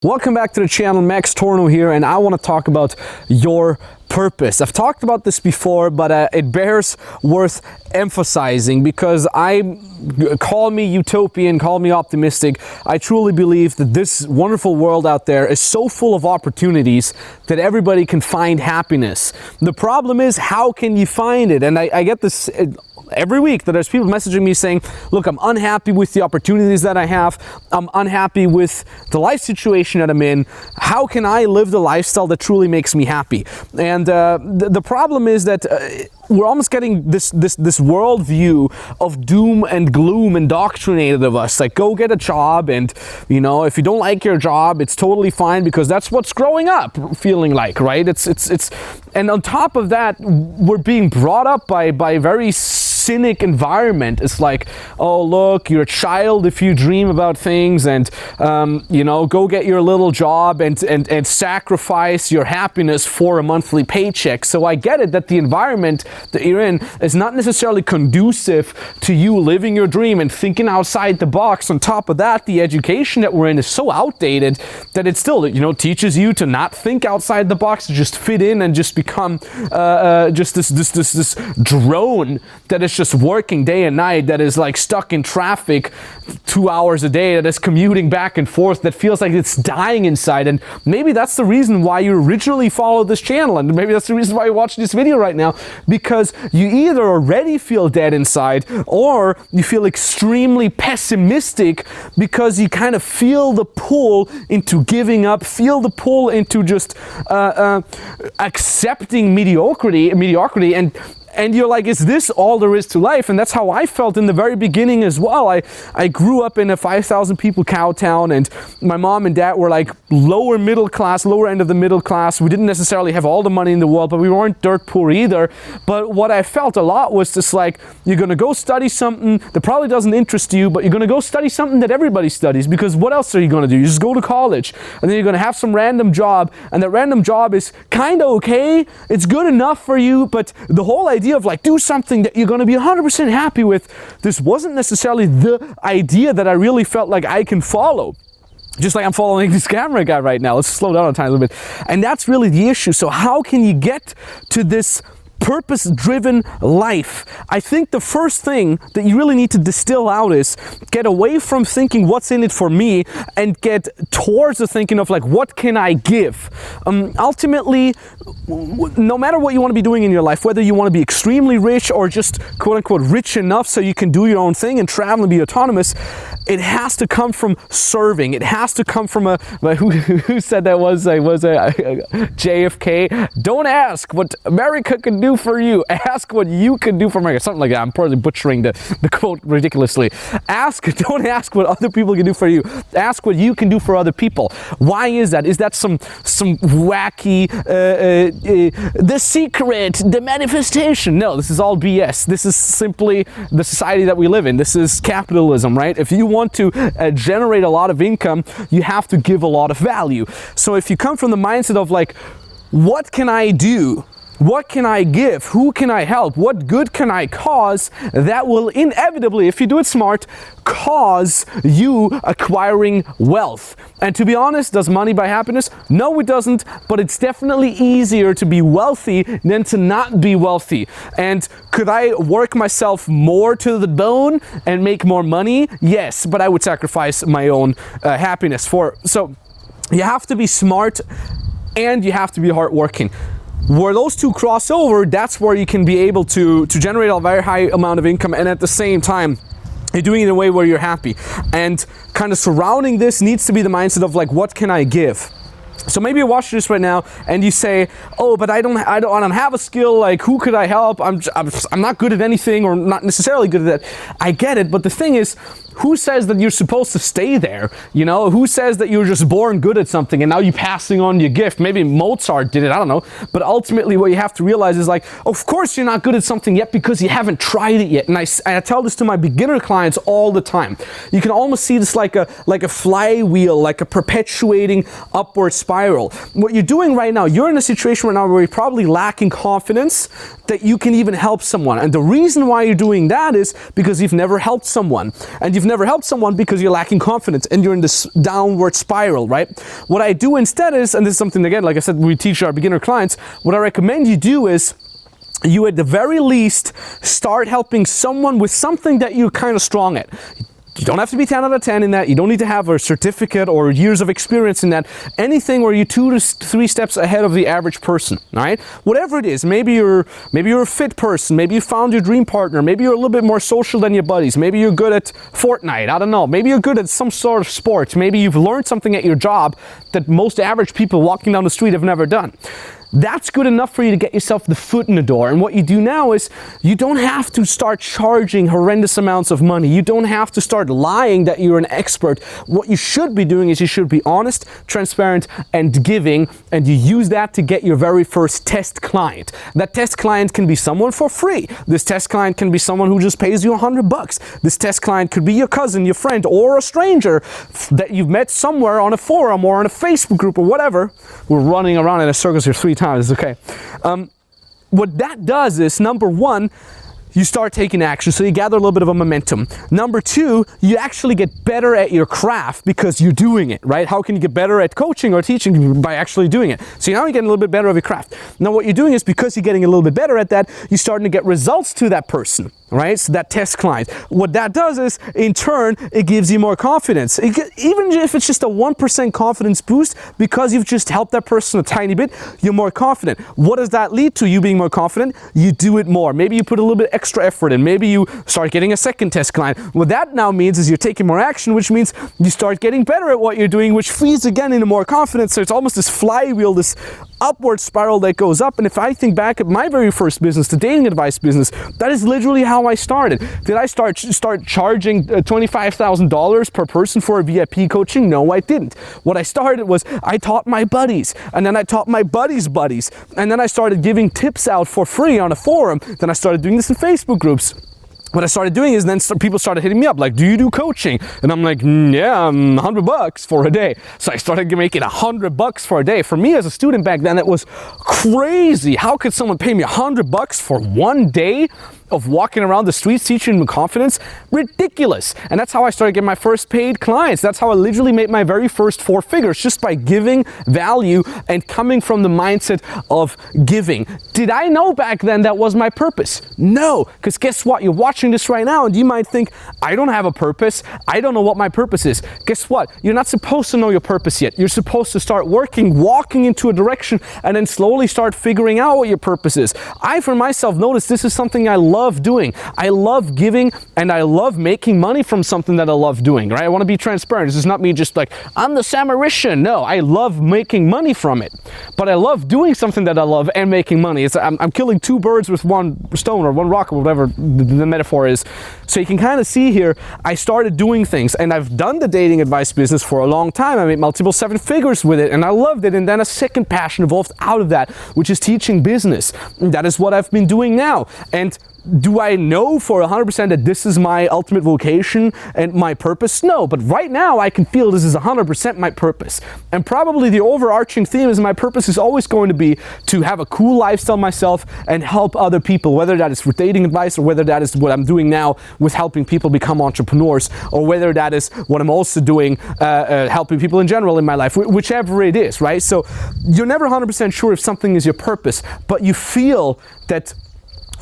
Welcome back to the channel. Max Tornow here, and I want to talk about your purpose. I've talked about this before, but it bears worth emphasizing because call me utopian, call me optimistic. I truly believe that this wonderful world out there is so full of opportunities that everybody can find happiness. The problem is, how can you find it? And I get this every week, that there's people messaging me saying, look, I'm unhappy with the opportunities that I have. I'm unhappy with the life situation that I'm in. How can I live the lifestyle that truly makes me happy? And the problem is that we're almost getting this world view of doom and gloom indoctrinated of us. Like, go get a job, and you know, if you don't like your job, it's totally fine because that's what's growing up feeling like, right? It's and on top of that, we're being brought up by very cynic environment. It's like, oh look, you're a child if you dream about things, and you know, go get your little job and sacrifice your happiness for a monthly paycheck. So I get it that the environment that you're in is not necessarily conducive to you living your dream and thinking outside the box. On top of that, the education that we're in is so outdated that it still, you know, teaches you to not think outside the box, to just fit in and just become just this drone that is just working day and night, that is like stuck in traffic 2 hours a day, that is commuting back and forth, that feels like it's dying inside. And maybe that's the reason why you originally followed this channel, and maybe that's the reason why you're watching this video right now, because you either already feel dead inside, or you feel extremely pessimistic because you kind of feel the pull into giving up, feel the pull into just accepting mediocrity, and you're like, is this all there is to life? And that's how I felt in the very beginning as well. I grew up in a 5,000 people cow town, and my mom and dad were like lower middle class, lower end of the middle class. We didn't necessarily have all the money in the world, but we weren't dirt poor either. But what I felt a lot was just like, you're gonna go study something that probably doesn't interest you, but you're gonna go study something that everybody studies, because what else are you gonna do? You just go to college, and then you're gonna have some random job, and that random job is kind of okay. It's good enough for you, but the whole idea of like, do something that you're going to be 100% happy with, this wasn't necessarily the idea that I really felt like I can follow. Just like I'm following this camera guy right now. Let's slow down a tiny little bit. And that's really the issue. So how can you get to this purpose-driven life? I think the first thing that you really need to distill out is get away from thinking what's in it for me and get towards the thinking of like, what can I give? Ultimately, no matter what you want to be doing in your life, whether you want to be extremely rich or just quote-unquote rich enough so you can do your own thing and travel and be autonomous, it has to come from serving. It has to come from who said that was JFK? Don't ask what America can do for you. Ask what you can do for America. Something like that. I'm probably butchering the quote ridiculously. Don't ask what other people can do for you. Ask what you can do for other people. Why is that? Is that some wacky the secret, the manifestation? No, this is all BS. This is simply the society that we live in. This is capitalism, right? If you want to generate a lot of income, you have to give a lot of value. So if you come from the mindset of like, what can I do? What can I give? Who can I help? What good can I cause? That will inevitably, if you do it smart, cause you acquiring wealth. And to be honest, does money buy happiness? No, it doesn't, but it's definitely easier to be wealthy than to not be wealthy. And could I work myself more to the bone and make more money? Yes, but I would sacrifice my own happiness for. So you have to be smart and you have to be hardworking. Where those two cross over, that's where you can be able to generate a very high amount of income, and at the same time, you're doing it in a way where you're happy. And kind of surrounding this needs to be the mindset of like, what can I give? So maybe you're watching this right now and you say, oh, but I don't have a skill, like who could I help? I'm not good at anything, or not necessarily good at that. I get it, but the thing is, who says that you're supposed to stay there? You know, who says that you're just born good at something and now you're passing on your gift? Maybe Mozart did it, I don't know. But ultimately what you have to realize is like, of course you're not good at something yet because you haven't tried it yet. And I tell this to my beginner clients all the time. You can almost see this like a flywheel, like a perpetuating upward spiral. What you're doing right now, you're in a situation right now where you're probably lacking confidence that you can even help someone. And the reason why you're doing that is because you've never helped someone. And you've never helped someone because you're lacking confidence and you're in this downward spiral, right? What I do instead is, and this is something, again, like I said, we teach our beginner clients, what I recommend you do is, you at the very least start helping someone with something that you're kind of strong at. You don't have to be 10 out of 10 in that. You don't need to have a certificate or years of experience in that. Anything where you're 2 to 3 steps ahead of the average person, all right? Whatever it is, maybe you're a fit person, maybe you found your dream partner, maybe you're a little bit more social than your buddies, maybe you're good at Fortnite, I don't know, maybe you're good at some sort of sport, maybe you've learned something at your job that most average people walking down the street have never done. That's good enough for you to get yourself the foot in the door. And what you do now is you don't have to start charging horrendous amounts of money. You don't have to start lying that you're an expert. What you should be doing is you should be honest, transparent, and giving, and you use that to get your very first test client. That test client can be someone for free. This test client can be someone who just pays you $100. This test client could be your cousin, your friend, or a stranger that you've met somewhere on a forum or on a Facebook group or whatever. We're running around in a circus here 3 times, okay. What that does is, number one, you start taking action, so you gather a little bit of a momentum. Number 2, you actually get better at your craft because you're doing it, right? How can you get better at coaching or teaching? By actually doing it. So now you're getting a little bit better at your craft. Now what you're doing is, because you're getting a little bit better at that, you're starting to get results to that person, right? So that test client. What that does is, in turn, it gives you more confidence. Even if it's just a 1% confidence boost, because you've just helped that person a tiny bit, you're more confident. What does that lead to? You being more confident? You do it more. Maybe you put a little bit extra effort in. Maybe you start getting a second test client. What that now means is you're taking more action, which means you start getting better at what you're doing, which feeds again into more confidence. So it's almost this flywheel, this upward spiral that goes up. And if I think back at my very first business, the dating advice business, that is literally how I started. Did I start charging $25,000 per person for a VIP coaching? No, I didn't. What I started was, I taught my buddies, and then I taught my buddies' buddies, and then I started giving tips out for free on a forum. Then I started doing this in Facebook groups. What I started doing is, then people started hitting me up like, do you do coaching? And I'm like, yeah, $100 for a day. So I started making $100 for a day. For me as a student back then, it was crazy. How could someone pay me $100 for one day of walking around the streets teaching them confidence? Ridiculous. And that's how I started getting my first paid clients. That's how I literally made my very first 4 figures, just by giving value and coming from the mindset of giving. Did I know back then that was my purpose? No, because guess what? You're watching this right now and you might think, I don't have a purpose. I don't know what my purpose is. Guess what? You're not supposed to know your purpose yet. You're supposed to start walking into a direction, and then slowly start figuring out what your purpose is. I, for myself, noticed this is something I love doing. I love giving, and I love making money from something that I love doing, right? I want to be transparent. This is not me just like, I'm the Samaritan. No, I love making money from it. But I love doing something that I love and making money. I'm killing 2 birds with 1 stone, or 1 rock, or whatever the metaphor is. So you can kind of see here, I started doing things, and I've done the dating advice business for a long time. I made multiple 7 figures with it, and I loved it. And then a second passion evolved out of that, which is teaching business. And that is what I've been doing now. And do I know for 100% that this is my ultimate vocation and my purpose? No, but right now I can feel this is 100% my purpose. And probably the overarching theme is, my purpose is always going to be to have a cool lifestyle myself and help other people, whether that is for dating advice, or whether that is what I'm doing now with helping people become entrepreneurs, or whether that is what I'm also doing helping people in general in my life, whichever it is, right? So you're never 100% sure if something is your purpose, but you feel that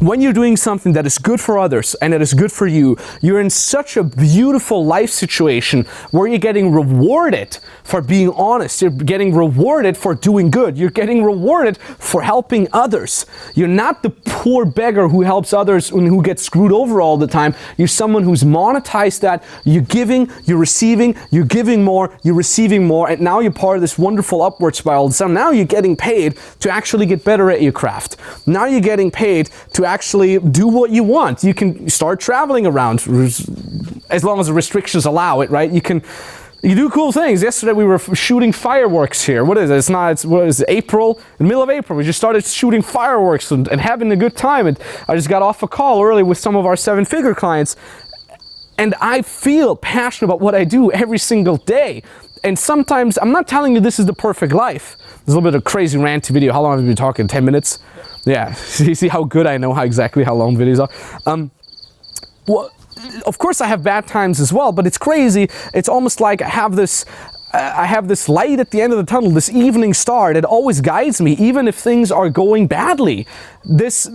when you're doing something that is good for others and that is good for you, you're in such a beautiful life situation where you're getting rewarded for being honest. You're getting rewarded for doing good. You're getting rewarded for helping others. You're not the poor beggar who helps others and who gets screwed over all the time. You're someone who's monetized that. You're giving, you're receiving, you're giving more, you're receiving more, and now you're part of this wonderful upward spiral. So now you're getting paid to actually get better at your craft. Now you're getting paid to actually do what you want. You can start traveling around as long as the restrictions allow it, right? You do cool things. Yesterday we were shooting fireworks here. What is it? What is it, April? In the middle of April, we just started shooting fireworks and having a good time. And I just got off a call early with some of our 7-figure clients. And I feel passionate about what I do every single day. And sometimes, I'm not telling you this is the perfect life. There's a little bit of a crazy ranty video. How long have we been talking? 10 minutes? Yeah, you see how good I know exactly how long videos are. of course I have bad times as well, but it's crazy. It's almost like I have this light at the end of the tunnel, this evening star that always guides me, even if things are going badly. This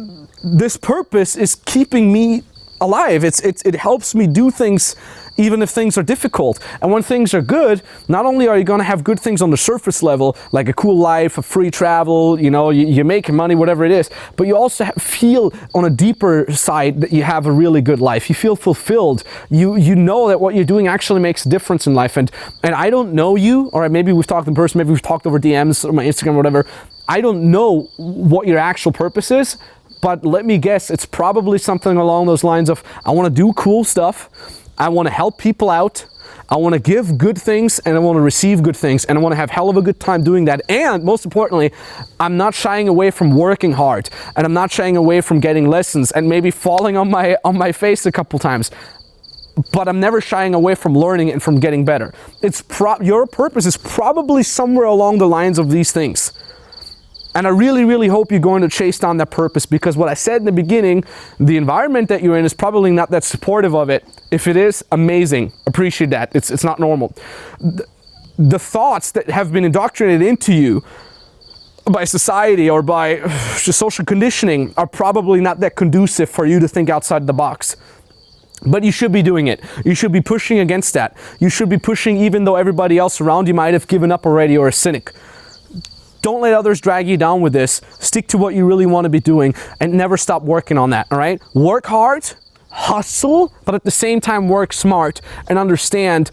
purpose is keeping me alive. It helps me do things even if things are difficult. And when things are good, not only are you going to have good things on the surface level, like a cool life, a free travel, you know, you're making money, whatever it is, but you also feel on a deeper side that you have a really good life. You feel fulfilled. You know that what you're doing actually makes a difference in life. And I don't know you, or maybe we've talked in person, maybe we've talked over DMs or my Instagram or whatever. I don't know what your actual purpose is, but let me guess, it's probably something along those lines of, I want to do cool stuff, I want to help people out, I want to give good things, and I want to receive good things, and I want to have hell of a good time doing that. And most importantly, I'm not shying away from working hard, and I'm not shying away from getting lessons and maybe falling on my face a couple times. But I'm never shying away from learning and from getting better. Your purpose is probably somewhere along the lines of these things. And I really, really hope you're going to chase down that purpose, because what I said in the beginning, the environment that you're in is probably not that supportive of it. If it is, amazing. Appreciate that. It's not normal. The thoughts that have been indoctrinated into you by society or by just social conditioning are probably not that conducive for you to think outside the box. But you should be doing it. You should be pushing against that. You should be pushing even though everybody else around you might have given up already or a cynic. Don't let others drag you down with this. Stick to what you really want to be doing and never stop working on that, all right? Work hard, hustle, but at the same time work smart and understand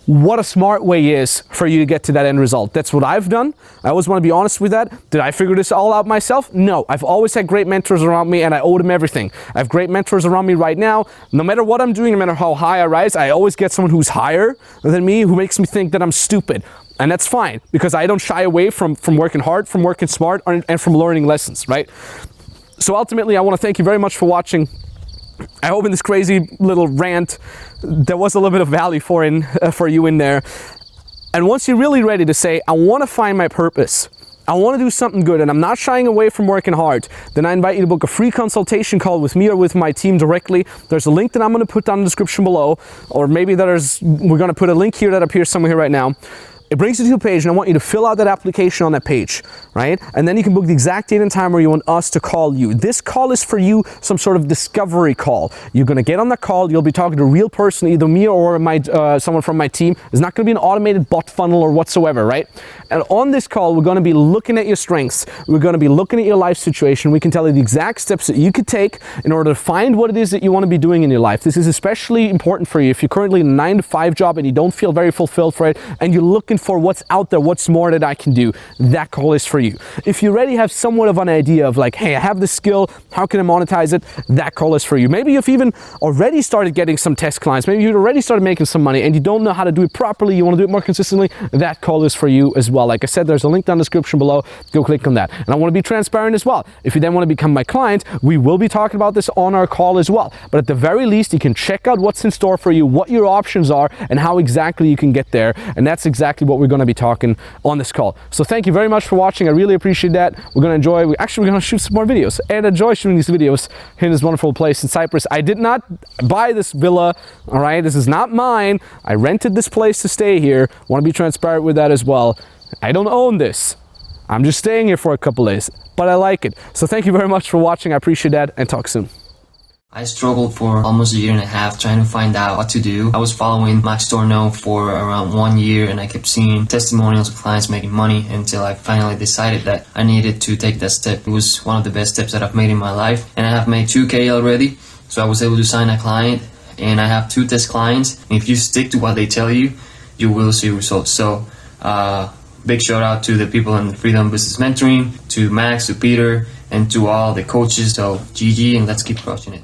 what a smart way is for you to get to that end result. That's what I've done. I always want to be honest with that. Did I figure this all out myself? No. I've always had great mentors around me and I owe them everything. I have great mentors around me right now. No matter what I'm doing, no matter how high I rise, I always get someone who's higher than me who makes me think that I'm stupid. And that's fine, because I don't shy away from working hard, from working smart, and from learning lessons, right? So ultimately, I want to thank you very much for watching. I hope in this crazy little rant, there was a little bit of value for you in there. And once you're really ready to say, I want to find my purpose, I want to do something good, and I'm not shying away from working hard, then I invite you to book a free consultation call with me or with my team directly. There's a link that I'm going to put down in the description below, or maybe we're going to put a link here that appears somewhere here right now. It brings you to a page, and I want you to fill out that application on that page, right? And then you can book the exact date and time where you want us to call you. This call is for you, some sort of discovery call. You're gonna get on that call, you'll be talking to a real person, either me or someone from my team. It's not gonna be an automated bot funnel or whatsoever, right? And on this call, we're gonna be looking at your strengths. We're gonna be looking at your life situation. We can tell you the exact steps that you could take in order to find what it is that you wanna be doing in your life. This is especially important for you if you're currently in a 9-to-5 job and you don't feel very fulfilled for it, and you're looking for what's out there, what's more that I can do. That call is for you. If you already have somewhat of an idea of like, hey, I have this skill, how can I monetize it? That call is for you. Maybe you've even already started getting some test clients. Maybe you've already started making some money and you don't know how to do it properly. You want to do it more consistently. That call is for you as well. Like I said, there's a link down in the description below. Go click on that. And I want to be transparent as well. If you then want to become my client, we will be talking about this on our call as well. But at the very least, you can check out what's in store for you, what your options are, and how exactly you can get there. And that's exactly what we're going to be talking on this call. So thank you very much for watching. I really appreciate that. We're going to enjoy, we're going to shoot some more videos and enjoy shooting these videos here in this wonderful place in Cyprus. I did not buy this villa, all right? This is not mine. I rented this place to stay here. Want to be transparent with that as well. I don't own this. I'm just staying here for a couple days, but I like it. So thank you very much for watching. I appreciate that, and talk soon. I struggled for almost a year and a half trying to find out what to do. I was following Max Tornow for around 1 year, and I kept seeing testimonials of clients making money until I finally decided that I needed to take that step. It was one of the best steps that I've made in my life, and I have made 2K already. So I was able to sign a client, and I have 2 test clients. And if you stick to what they tell you, you will see results. So big shout out to the people in Freedom Business Mentoring, to Max, to Peter, and to all the coaches. So GG, and let's keep crushing it.